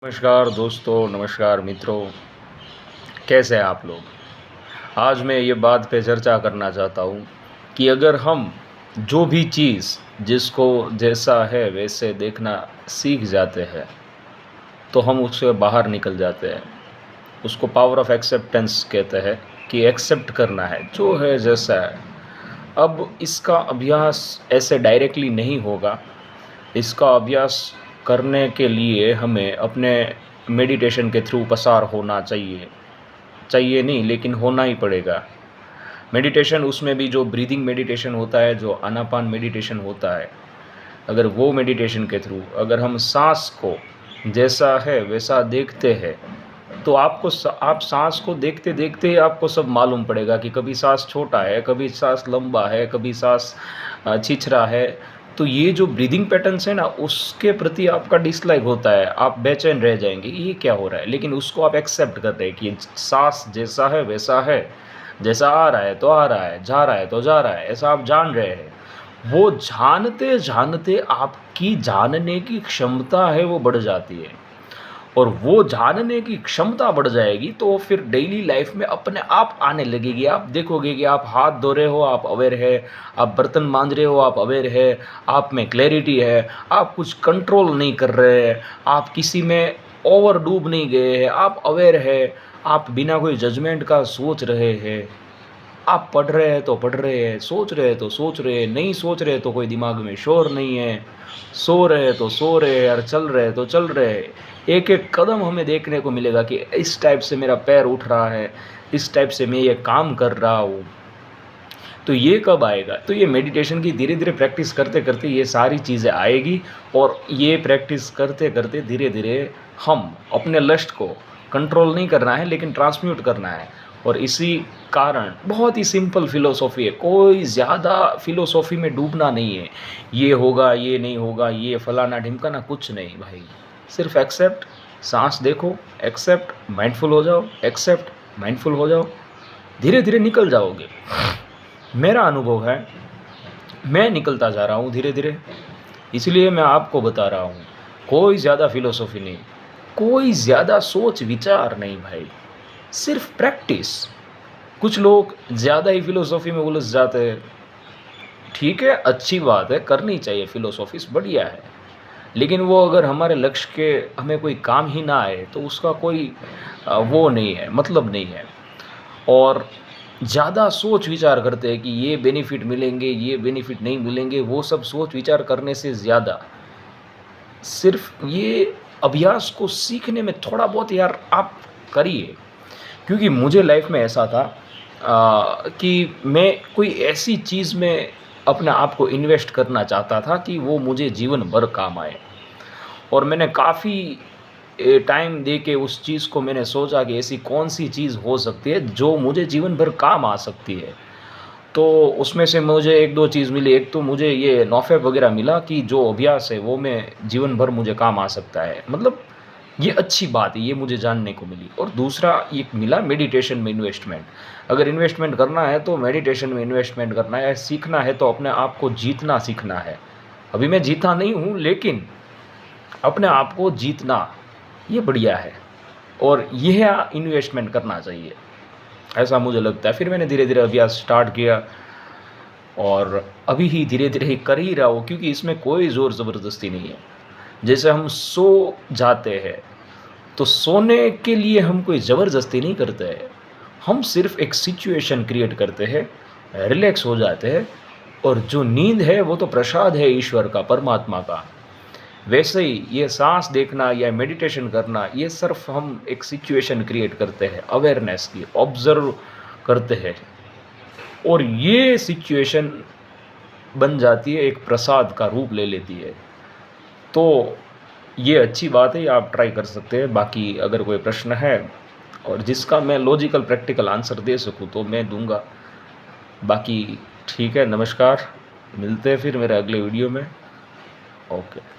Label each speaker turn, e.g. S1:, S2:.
S1: नमस्कार दोस्तों, नमस्कार मित्रों, कैसे हैं आप लोग? आज मैं ये बात पे चर्चा करना चाहता हूँ कि अगर हम जो भी चीज़ जिसको जैसा है वैसे देखना सीख जाते हैं, तो हम उससे बाहर निकल जाते हैं। उसको पावर ऑफ एक्सेप्टेंस कहते हैं कि एक्सेप्ट करना है, जो है जैसा है। अब इसका अभ्यास ऐसे डायरेक्टली नहीं होगा। इसका अभ्यास करने के लिए हमें अपने मेडिटेशन के थ्रू पसार होना चाहिए। चाहिए नहीं, लेकिन होना ही पड़ेगा। मेडिटेशन, उसमें भी जो ब्रीदिंग मेडिटेशन होता है, जो आनापान मेडिटेशन होता है, अगर वो मेडिटेशन के थ्रू अगर हम साँस को जैसा है वैसा देखते हैं, तो आप साँस को देखते-देखते ही आपको सब मालूम पड़ेगा कि कभी साँस छोटा है, कभी साँस लंबा है, कभी साँस छिछरा है। तो ये जो ब्रीदिंग पैटर्न्स है ना, उसके प्रति आपका डिसलाइक होता है, आप बेचैन रह जाएँगे, ये क्या हो रहा है? लेकिन उसको आप एक्सेप्ट कर रहे हैं कि साँस जैसा है वैसा है, जैसा आ रहा है तो आ रहा है, जा रहा है तो जा रहा है, ऐसा आप जान रहे हैं। वो जानते-जानते आपकी जानने की क्षमता है वो बढ़ जाती है। और वो जानने की क्षमता बढ़ जाएगी तो फिर डेली लाइफ में अपने आप आने लगेगी। आप देखोगे कि आप हाथ धो रहे हो, आप अवेयर है, आप बर्तन मांज रहे हो, आप अवेयर है, आप में क्लैरिटी है, आप कुछ कंट्रोल नहीं कर रहे हैं, आप किसी में ओवर डूब नहीं गए हैं, आप अवेयर है, आप बिना कोई जजमेंट का सोच रहे हैं। आप पढ़ रहे हैं तो पढ़ रहे हैं, सोच रहे हैं तो सोच रहे हैं, नहीं सोच रहे तो कोई दिमाग में शोर नहीं है, सो रहे हैं तो सो रहे हैं और चल रहे हैं तो चल रहे हैं। एक-एक कदम हमें देखने को मिलेगा कि इस टाइप से मेरा पैर उठ रहा है, इस टाइप से मैं ये काम कर रहा हूँ। तो ये कब आएगा? तो ये मेडिटेशन की धीरे-धीरे प्रैक्टिस करते-करते ये सारी चीज़ें आएगी और ये प्रैक्टिस करते-करते धीरे-धीरे हम अपने लस्ट को कंट्रोल नहीं करना है, लेकिन ट्रांसम्यूट करना है। और इसी कारण बहुत ही सिंपल फ़िलॉसफ़ी है, कोई ज़्यादा फ़िलॉसफ़ी में डूबना नहीं है। ये होगा, ये नहीं होगा, ये फलाना-ढिमकाना, कुछ नहीं भाई। सिर्फ़ एक्सेप्ट, साँस देखो, एक्सेप्ट, माइंडफुल हो जाओ, एक्सेप्ट, माइंडफुल हो जाओ, धीरे-धीरे निकल जाओगे। मेरा अनुभव है, मैं निकलता जा रहा हूँ धीरे-धीरे, इसलिए मैं आपको बता रहा हूँ। कोई ज़्यादा फ़िलॉसफ़ी नहीं, कोई ज़्यादा सोच-विचार नहीं भाई, सिर्फ़ प्रैक्टिस। कुछ लोग ज़्यादा ही फ़िलॉसफ़ी में उलझ जाते हैं। ठीक है, अच्छी बात है, करनी चाहिए फ़िलॉसफ़ीज़, बढ़िया है। लेकिन वो अगर हमारे लक्ष्य के हमें कोई काम ही ना आए, तो उसका कोई वो नहीं है, मतलब नहीं है। और ज़्यादा सोच-विचार करते हैं कि ये बेनिफिट मिलेंगे, ये बेनिफिट नहीं मिलेंगे, वो सब सोच-विचार करने से ज़्यादा सिर्फ़ ये अभ्यास को सीखने में थोड़ा बहुत यार आप करिए। क्योंकि मुझे लाइफ़ में ऐसा था कि मैं कोई ऐसी चीज़ में अपने आप को इन्वेस्ट करना चाहता था कि वो मुझे जीवन भर काम आए। और मैंने काफ़ी टाइम दे के उस चीज़ को मैंने सोचा कि ऐसी कौन-सी चीज़ हो सकती है जो मुझे जीवन भर काम आ सकती है। तो उसमें से मुझे 1-2 चीज़ मिली। एक तो मुझे ये नॉफ़ेप वग़ैरह मिला कि जो अभ्यास है वो मैं जीवन भर मुझे काम आ सकता है। मतलब ये अच्छी बात है, ये मुझे जानने को मिली। और दूसरा एक मिला मेडिटेशन में इन्वेस्टमेंट। अगर इन्वेस्टमेंट करना है तो मेडिटेशन में इन्वेस्टमेंट करना है, सीखना है तो अपने आप को जीतना सीखना है। अभी मैं जीता नहीं हूँ, लेकिन अपने आप को जीतना, ये बढ़िया है और यह इन्वेस्टमेंट करना चाहिए, ऐसा मुझे लगता है। फिर मैंने धीरे-धीरे अभ्यास स्टार्ट किया और अभी ही धीरे-धीरे ही कर ही रहा हूँ, क्योंकि इसमें कोई ज़ोर ज़बरदस्ती नहीं है। जैसे हम सो जाते हैं, तो सोने के लिए हम कोई ज़बरदस्ती नहीं करते हैं। हम सिर्फ़ एक सिचुएशन क्रिएट करते हैं, रिलैक्स हो जाते हैं और जो नींद है वो तो प्रसाद है ईश्वर का, परमात्मा का। वैसे ही ये साँस देखना या मेडिटेशन करना, ये सिर्फ़ हम एक सिचुएशन क्रिएट करते हैं अवेयरनेस की, ऑब्ज़र्व करते हैं और ये सिचुएशन बन जाती है, एक प्रसाद का रूप ले लेती है। तो ये अच्छी बात है, ये आप ट्राई कर सकते हैं। बाकी अगर कोई प्रश्न है और जिसका मैं लॉजिकल प्रैक्टिकल आंसर दे सकूँ तो मैं दूँगा। बाकी ठीक है, नमस्कार, मिलते हैं फिर मेरे अगले वीडियो में। ओके।